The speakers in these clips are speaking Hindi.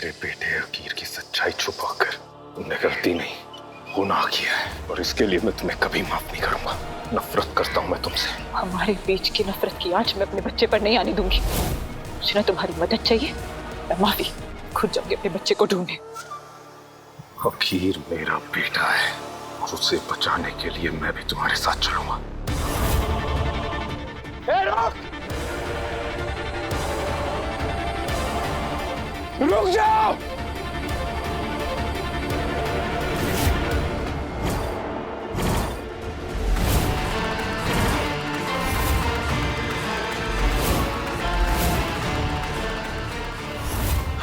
मेरे बेटे अकीर की सच्चाई छुपाकर तुमने गलती नहीं, गुनाह किया है और इसके लिए मैं तुम्हें कभी माफ नहीं करूंगा। नफरत करता हूं मैं तुमसे। हमारे बीच की नफरत की आंच मैं अपने बच्चे पर नहीं आने दूंगी। मुझे ना तुम्हारी मदद चाहिए, मैं माफी खुद जाके अपने बच्चे को ढूंढे। अकीर मेरा बेटा है और उसे बचाने के लिए मैं भी तुम्हारे साथ चलूंगा। रुक जाओ!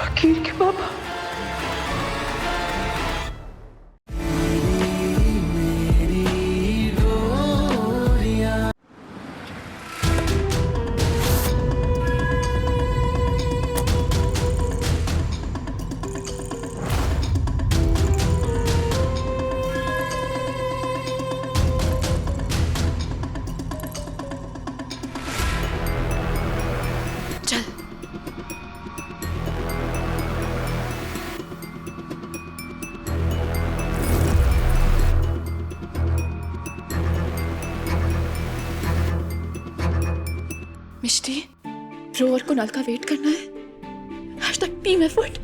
अकीर के पापा। मिष्टी, ब्रो और कुणाल का वेट करना है। hashtag team effort.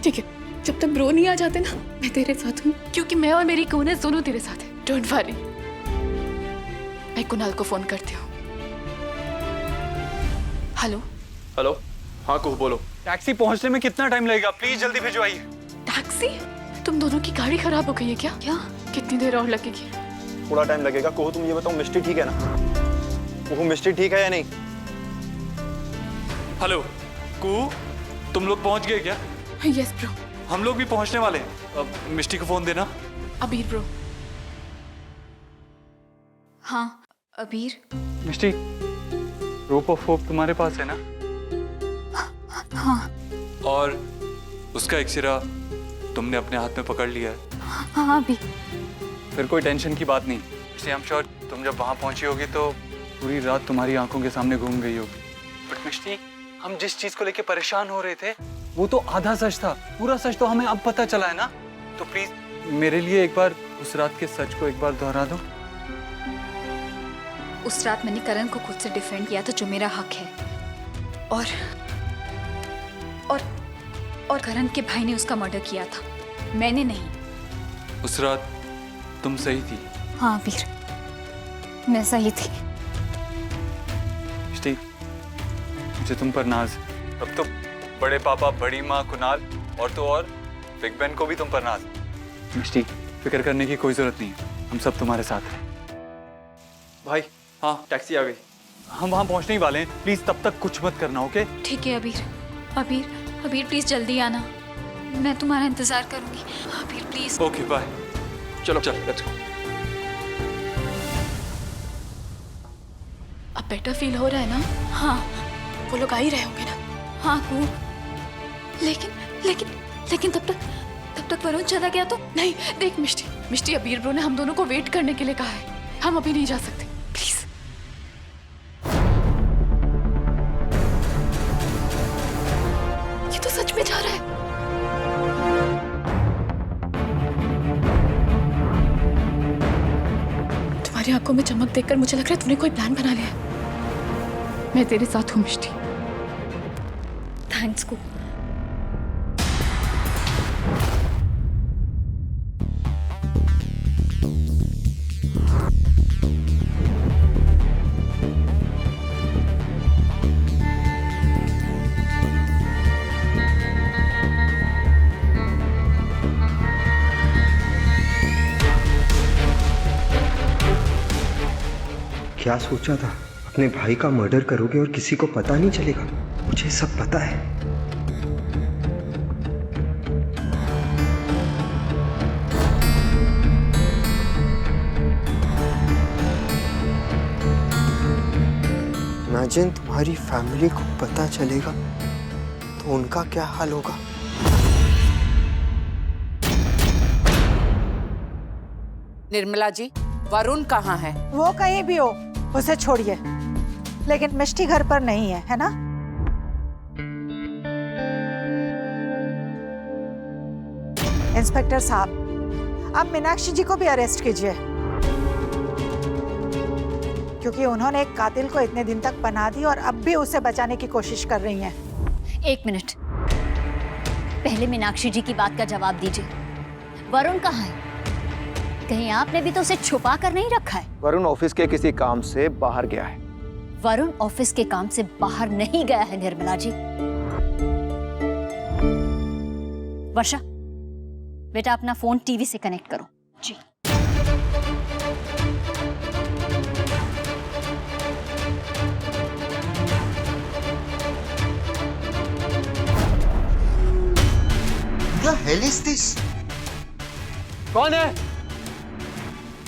ठीक है, जब तक ब्रो नहीं आ जाते ना, मैं तेरे साथ हूँ, क्योंकि मैं और मेरी कून दोनों तेरे साथ है। Don't worry. मैं कुणाल को फोन करती हूँ। हेलो हेलो, हाँ कुह बोलो। टैक्सी पहुंचने में कितना टाइम लगेगा? प्लीज जल्दी भिजवाइए। टैक्सी? तुम दोनों की गाड़ी खराब हो गई है क्या? कितनी देर और लगेगी? थोड़ा टाइम लगेगा। कुह तुम ये बताओ, मिष्टी ठीक है ना? कुह मिष्टी ठीक है या नहीं? हेलो कुह, तुम लोग पहुंच गए क्या? Yes bro. हम लोग भी पहुंचने वाले हैं। अब मिष्टी को फोन देना। अबीर ब्रो। हाँ अबीर। मिष्टी, रोप ऑफ होप तुम्हारे पास है ना? हाँ। और उसका एक सिरा तुमने अपने हाथ में पकड़ लिया है? हाँ अभी। फिर कोई टेंशन की बात नहीं। आई एम श्योर तुम जब वहां पहुंची होगी तो पूरी रात तुम्हारी आंखों के सामने घूम गई होगी। बट मिष्टी, हम जिस चीज को लेके परेशान हो रहे थे वो तो आधा सच था, पूरा सच तो हमें अब पता चला है ना। तो प्लीज मेरे लिए एक बार उस रात के सच को एक बार दोहरा दो। उस रात मैंने करण को खुद से डिफेंड किया था, जो मेरा हक है। और करण के भाई ने उसका मर्डर किया था, मैंने नहीं। उस रात तुम सही थी। हाँ वीर, मैं सही थी। मिष्टी, मुझे तुम पर नाज। अब तो बड़े पापा, बड़ी माँ, कुणाल और तो और बिग बैन को भी तुम पर नाज। मिष्टी, फिक्र करने की कोई जरूरत नहीं है, हम सब तुम्हारे साथ हैं। भाई, हाँ टैक्सी आ गई, हम वहाँ पहुँचने ही वाले हैं। प्लीज तब तक कुछ मत करना, ओके? ठीक है अबीर। अबीर अबीर प्लीज जल्दी आना, मैं तुम्हारा इंतजार करूंगी। अबीर प्लीज। Okay bye. चलो चल, लेट्स गो। अब बेटर फील हो रहा है ना? हाँ वो लोग आ ही रहे होंगे ना? हाँ कुह, लेकिन तब तक वरुण चला गया तो? नहीं, देख मिष्टी, अबीर ब्रो ने हम दोनों को वेट करने के लिए कहा है। हम अभी नहीं जा सकते, प्लीज। ये तो सच में जा रहा है। तुम्हारी आंखों में चमक देखकर मुझे लग रहा है तूने कोई प्लान बना लिया है। मैं तेरे साथ हूँ मिष्टी। थैंक्स कुह। क्या सोचा था? अपने भाई का मर्डर करोगे और किसी को पता नहीं चलेगा? मुझे सब पता है। इमेजिन तुम्हारी फैमिली को पता चलेगा तो उनका क्या हाल होगा। निर्मला जी, वरुण कहाँ है? वो कहीं भी हो, उसे छोड़िए, लेकिन मिष्टी घर पर नहीं है, है ना? इंस्पेक्टर साहब, आप मीनाक्षी जी को भी अरेस्ट कीजिए, क्योंकि उन्होंने एक कातिल को इतने दिन तक पनाह दी और अब भी उसे बचाने की कोशिश कर रही हैं। एक मिनट, पहले मीनाक्षी जी की बात का जवाब दीजिए। वरुण कहाँ है? कहीं आपने भी तो उसे छुपा कर नहीं रखा है? वरुण ऑफिस के किसी काम से बाहर गया है। वरुण ऑफिस के काम से बाहर नहीं गया है निर्मला जी। वर्षा, बेटा अपना फोन टीवी से कनेक्ट करो। जी। The hell is this? कौन है?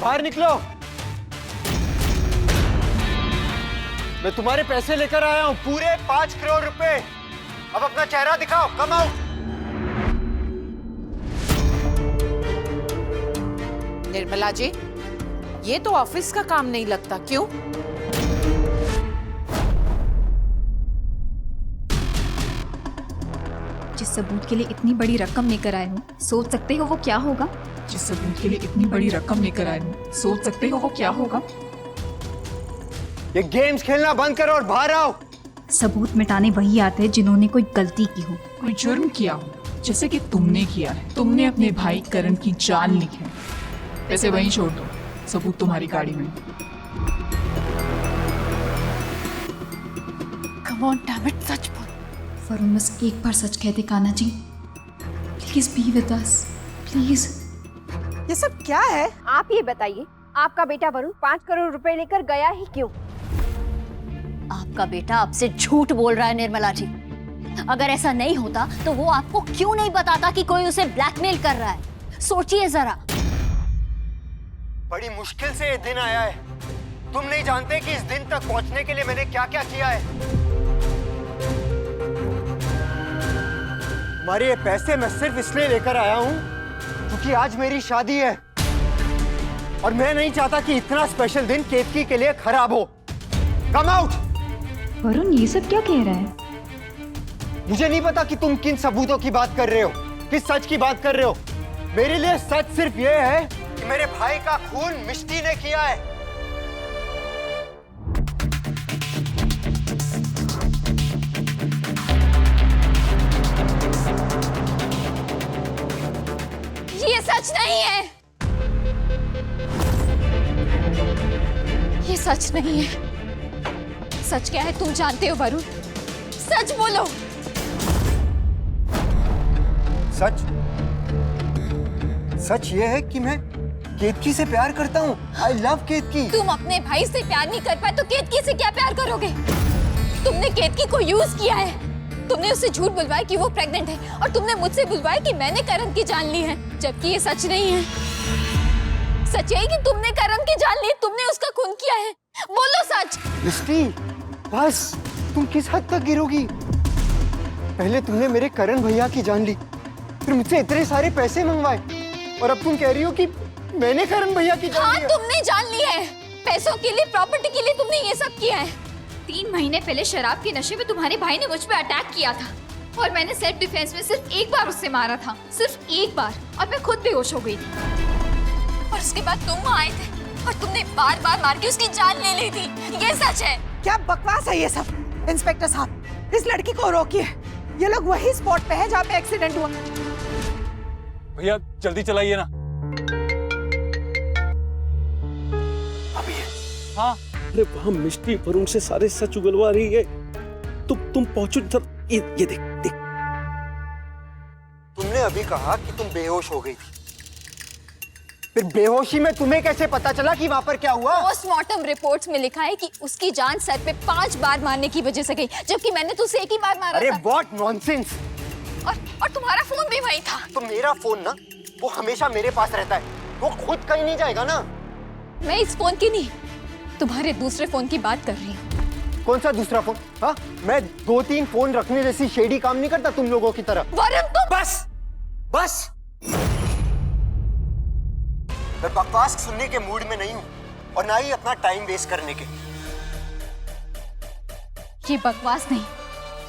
बाहर निकलो। मैं तुम्हारे पैसे लेकर आया हूं, पूरे 5 करोड़ रुपए। अब अपना चेहरा दिखाओ, कम आओ। निर्मला जी, ये तो ऑफिस का काम नहीं लगता, क्यों? जिस सबूत के लिए इतनी बड़ी रकम लेकर आए हो, सोच सकते हो वो क्या होगा? जिस सबूत के लिए इतनी बड़ी रकम लेकर आए हो, सोच सकते हो वो क्या होगा? ये गेम्स खेलना बंद करो और बाहर आओ। सबूत मिटाने वही आते हैं जिन्होंने कोई गलती की हो, कोई जुर्म किया हो, जैसे कि तुमने किया है। तुमने अपने भाई करण की जान ली है। पैसे वहीं छोड़ दो, सबूत तुम्हारी गाड़ी में। कम ऑन डैम इट, सच बोल। वरुण बस एक बार सच कह दे Kanha ji, please be with us, please. ये सब क्या है? आप ये बताइए, आपका बेटा वरुण 5 करोड़ रुपए लेकर गया ही क्यों? आपका बेटा आपसे झूठ बोल रहा है निर्मला जी। अगर ऐसा नहीं होता तो वो आपको क्यों नहीं बताता कि कोई उसे ब्लैकमेल कर रहा है? सोचिए जरा। बड़ी मुश्किल से ये दिन आया है। तुम नहीं जानते कि इस दिन तक पहुंचने के लिए मैंने क्या क्या किया है। तुम्हारे ये पैसे मैं सिर्फ इसलिए लेकर आया हूं क्योंकि आज मेरी शादी है और मैं नहीं चाहता कि इतना स्पेशल दिन केतकी के लिए खराब हो। Come out. वरुण ये सब क्या कह रहा है? मुझे नहीं पता कि तुम किन सबूतों की बात कर रहे हो, किस सच की बात कर रहे हो। मेरे लिए सच सिर्फ ये है कि मेरे भाई का खून मिष्टी ने किया है। ये सच नहीं है, ये सच नहीं है। सच क्या है तुम जानते हो वरुण? सच बोलो। सच? सच ये है कि मैं केतकी से प्यार करता हूँ। आई लव केतकी। तुम अपने भाई से प्यार नहीं कर पाए तो केतकी से क्या प्यार करोगे? तुमने केतकी को यूज किया है। तुमने उससे झूठ बुलवाया कि वो प्रेग्नेंट है और तुमने मुझसे बुलवाया कि मैंने करण की जान ली है, जबकि ये सच नहीं है। सच यही कि तुमने करण की जान ली, तुमने उसका खून किया है। बोलो सच। मिष्टी, बस तुम किस हद तक गिरोगी? पहले तुमने मेरे करण भैया की जान ली, फिर मुझसे इतने सारे पैसे मंगवाए और अब तुम कह रही हो कि मैंने करण भैया की जान ली। हाँ, तुमने जान ली है। पैसों के लिए, प्रॉपर्टी के लिए तुमने ये सब किया है। 3 महीने पहले शराब के नशे में तुम्हारे भाई ने मुझ पे अटैक किया था और मैंने सेल्फ डिफेंस में सिर्फ एक बार उससे मारा था, सिर्फ एक बार, और मैं खुद बेहोश हो गई थी। और उसके बाद तुम आए थे और तुमने बार बार मार के उसकी जान ले ली थी। ये सच है। क्या बकवास है ये सब? इंस्पेक्टर साहब, इस लड़की को रोकिए। ये लोग वही स्पॉट पे हैं जहाँ पे एक्सीडेंट हुआ। भैया जल्दी चलाइए ना। अभी हाँ, अरे वहां मिष्टी वरुण से सारे सच उगलवा रही है। तुम पहुंचो इधर। ये देख देख। तुमने अभी कहा कि तुम बेहोश हो गई थी, फिर बेहोशी में तुम्हें कैसे पता चला कि वहां पर क्या हुआ? पोस्टमार्टम रिपोर्ट्स में लिखा है कि उसकी जान सर पे 5 बार मारने की वजह से गई, जबकि मैंने तुझसे एक ही बार मारा अरे था। What nonsense. और तुम्हारा फोन भी वही था। तो मेरा फोन ना, वो हमेशा मेरे पास रहता है, वो खुद कहीं नहीं जाएगा ना। मैं इस फोन की नहीं, तुम्हारे दूसरे फोन की बात कर रही हूँ। कौन सा दूसरा फोन? हाँ, मैं 2-3 फोन रखने जैसी शेडी काम नहीं करता तुम लोगों की तरह। वरुण तुम बस बस, मैं बकवास सुनने के मूड में नहीं हूँ और ना ही अपना टाइम वेस्ट करने के। ये बकवास नहीं,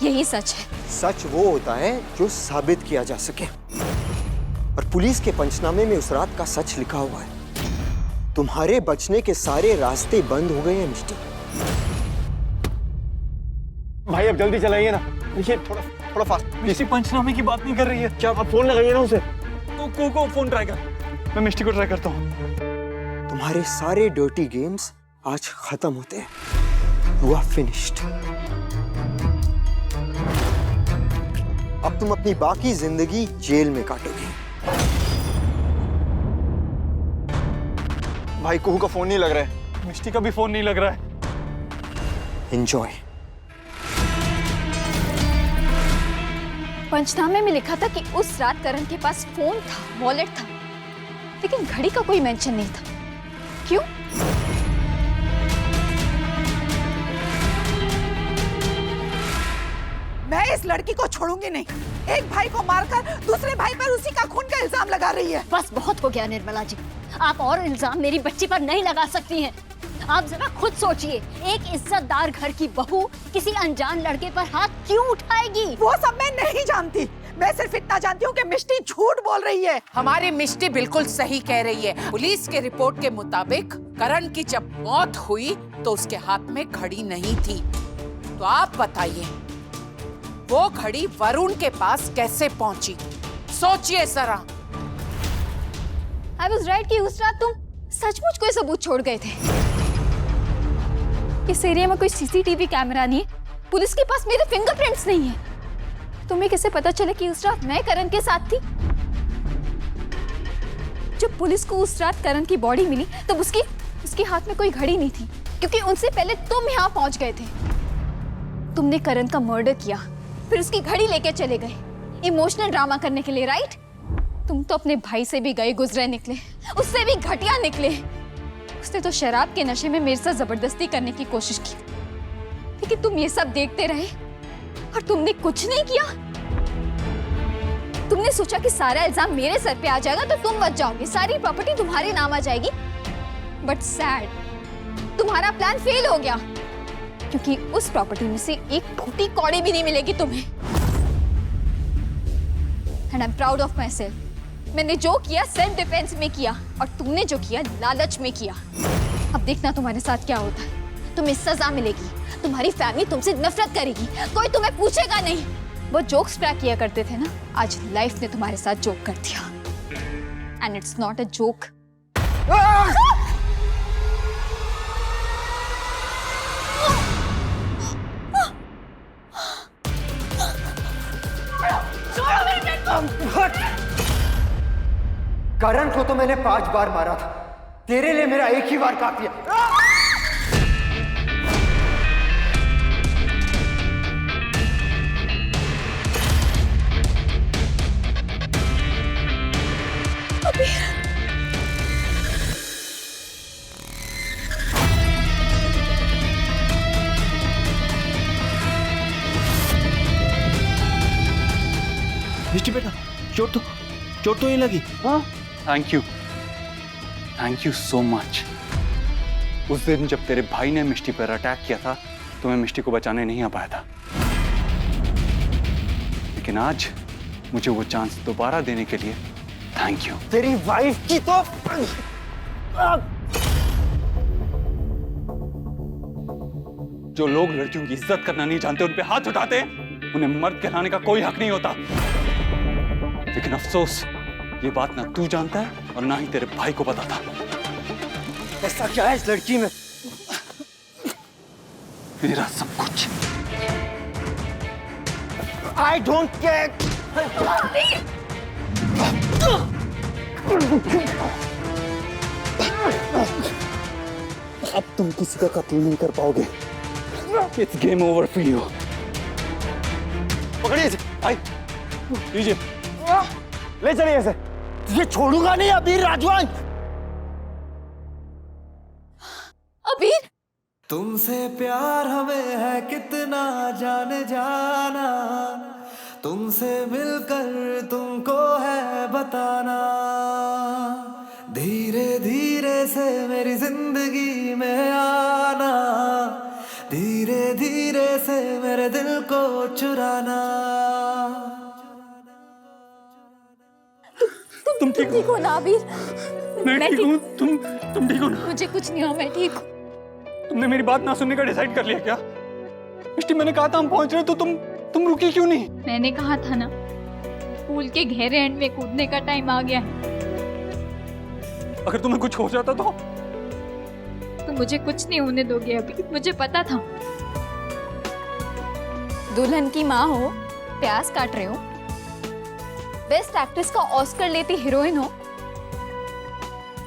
यही सच है। सच वो होता है जो साबित किया जा सके, और पुलिस के पंचनामे में उस रात का सच लिखा हुआ है। तुम्हारे बचने के सारे रास्ते बंद हो गए हैं मिस्टी। भाई अब जल्दी चलाइए ना, देखिए थोड़ा फास्ट। मिष्टी पंचनामे की बात नहीं कर रही है। क्या आप फोन लगाइए ना उसे। को फोन ट्राई कर। मैं मिष्टी को ट्राई करता हूँ। तुम्हारे सारे डर्टी गेम्स आज खत्म होते हैं। You are finished। अब तुम अपनी बाकी जिंदगी जेल में काटोगे। भाई कुहू का फोन नहीं लग रहा है। मिष्टी का भी फोन नहीं लग रहा है। Enjoy। पंचनामे में लिखा था कि उस रात करण के पास फोन था, वॉलेट था, लेकिन घड़ी का कोई मेंशन नहीं था। क्यों? मैं इस लड़की को छोड़ूंगी नहीं। एक भाई को मारकर दूसरे भाई पर उसी का खून का इल्जाम लगा रही है। बस बहुत हो गया निर्मला जी, आप और इल्जाम मेरी बच्ची पर नहीं लगा सकती हैं। आप जरा खुद सोचिए, एक इज्जतदार घर की बहू किसी अनजान लड़के पर हाथ क्यों उठाएगी? वो सब मैं नहीं जानती। मैं सिर्फ इतना जानती हूँ कि मिष्टी झूठ बोल रही है। हमारी मिष्टी बिल्कुल सही कह रही है। पुलिस के रिपोर्ट के मुताबिक करण की जब मौत हुई तो उसके हाथ में घड़ी नहीं थी। तो आप बताइए, वो घड़ी वरुण के पास कैसे पहुंची? सोचिए जरा। I was right कि उस रात तुम सचमुच कोई सबूत छोड़ गए थे। इस एरिया में कोई सीसीटीवी कैमरा नहीं है, पुलिस के पास मेरे फिंगरप्रिंट्स नहीं है। तुम्हें कैसे पता चला कि उस रात मैं करण के साथ थी? जब पुलिस को उस रात करण की बॉडी मिली तब उसके हाथ में कोई घड़ी नहीं थी, क्योंकि उनसे पहले तुम यहाँ पहुंच गए थे। तुमने करण का मर्डर किया, फिर उसकी घड़ी लेके चले गए इमोशनल ड्रामा करने के लिए, राइट? तुम तो अपने भाई से भी गए गुजरे निकले, उससे भी घटिया निकले। उसने तो शराब के नशे में मेरे साथ जबरदस्ती करने की कोशिश की, लेकिन तुम ये सब देखते रहे और तुमने कुछ नहीं किया। तुमने सोचा कि सारा इल्जाम मेरे सर पे आ जाएगा तो तुम बच जाओगे, सारी प्रॉपर्टी तुम्हारे नाम आ जाएगी। बट सैड, तुम्हारा प्लान फेल हो गया, क्योंकि उस प्रॉपर्टी में से एक टूटी कौड़ी भी नहीं मिलेगी तुम्हें। And I am proud of my self. मैंने जो किया सेल्फ डिफेंस में किया, और तुमने जो किया लालच में किया। अब देखना तुम्हारे साथ क्या होता है। तुम्हें सजा मिलेगी, तुम्हारी फैमिली तुमसे नफरत करेगी, कोई तुम्हें पूछेगा नहीं। वो जोक्स क्रैक किया करते थे ना, आज लाइफ ने तुम्हारे साथ जोक कर दिया। And it's not a joke. Karan को तो मैंने 5 बार मारा था, तेरे लिए मेरा एक ही बार काफी है। मिष्टी बेटा, चोट तो नहीं लगी? हाँ, थैंक यू सो मच। उस दिन जब तेरे भाई ने मिष्टी पर अटैक किया था तो मैं मिष्टी को बचाने नहीं आ पाया था, लेकिन आज मुझे वो चांस दोबारा देने के लिए थैंक यू। तेरी वाइफ की तो जो लोग लड़कियों की इज्जत करना नहीं जानते, उन पे हाथ उठाते हैं, उन्हें मर्द कहलाने का कोई हक नहीं होता। लेकिन अफसोस, ये बात ना तू जानता है और ना ही तेरे भाई को पता था। ऐसा क्या है इस लड़की में? मेरा सब कुछ। I don't care. अब तुम किसी का कत्ल नहीं कर पाओगे। It's game over for you. पकड़िए इसे। आई लीजिए, ले चलिए इसे। ये छोड़ूंगा नहीं अबीर राजवान। अबीर, तुमसे प्यार हमें है कितना जाने जाना, तुमसे मिलकर तुमको है बताना। धीरे धीरे से मेरी जिंदगी में आना, धीरे धीरे से मेरे दिल को चुराना। तुम तुम ठीक हो ना आबिर? मैं ठीक हूँ। तुम ठीक हो ना? मुझे कुछ नहीं हुआ, मैं ठीक हूँ। तुमने मेरी बात ना सुनने का डिसाइड कर लिया क्या? मिष्टी, मैंने कहा था हम पहुंच रहे, तो तुम रुकी क्यों नहीं? मैंने कहा था ना, पूल के गहरे एंड में कूदने का टाइम आ गया है। अगर तुम्हें कुछ हो जाता तो मुझे कुछ नहीं होने दोगे अभी, मुझे पता था। दुल्हन की माँ हो, प्याज काट रहे हो, बेस्ट एक्ट्रेस का ऑस्कर लेती हीरोइन हो,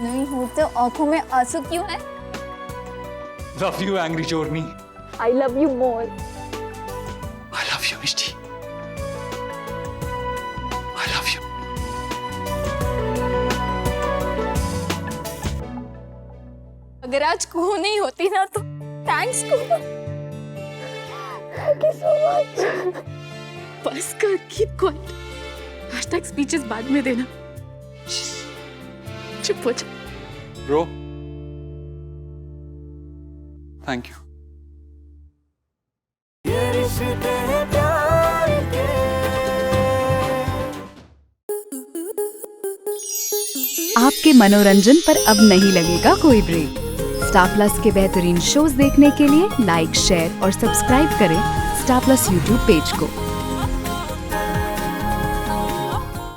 नहीं हो तो आंखों में आंसू क्यों है? लव यू एंग्री चोरनी। I love you more. I love you Mishti. I love you। अगर आज कुहू नहीं होती ना तो thanks Kuhu. Thank you so much। बस कर, कीप क्वाइट। हैशटैग स्पीचेस बाद में देना। चुप हो जा। Bro, thank you. आपके मनोरंजन पर अब नहीं लगेगा कोई ब्रेक। स्टार प्लस के बेहतरीन शोज देखने के लिए लाइक, शेयर और सब्सक्राइब करें स्टार प्लस यूट्यूब पेज को।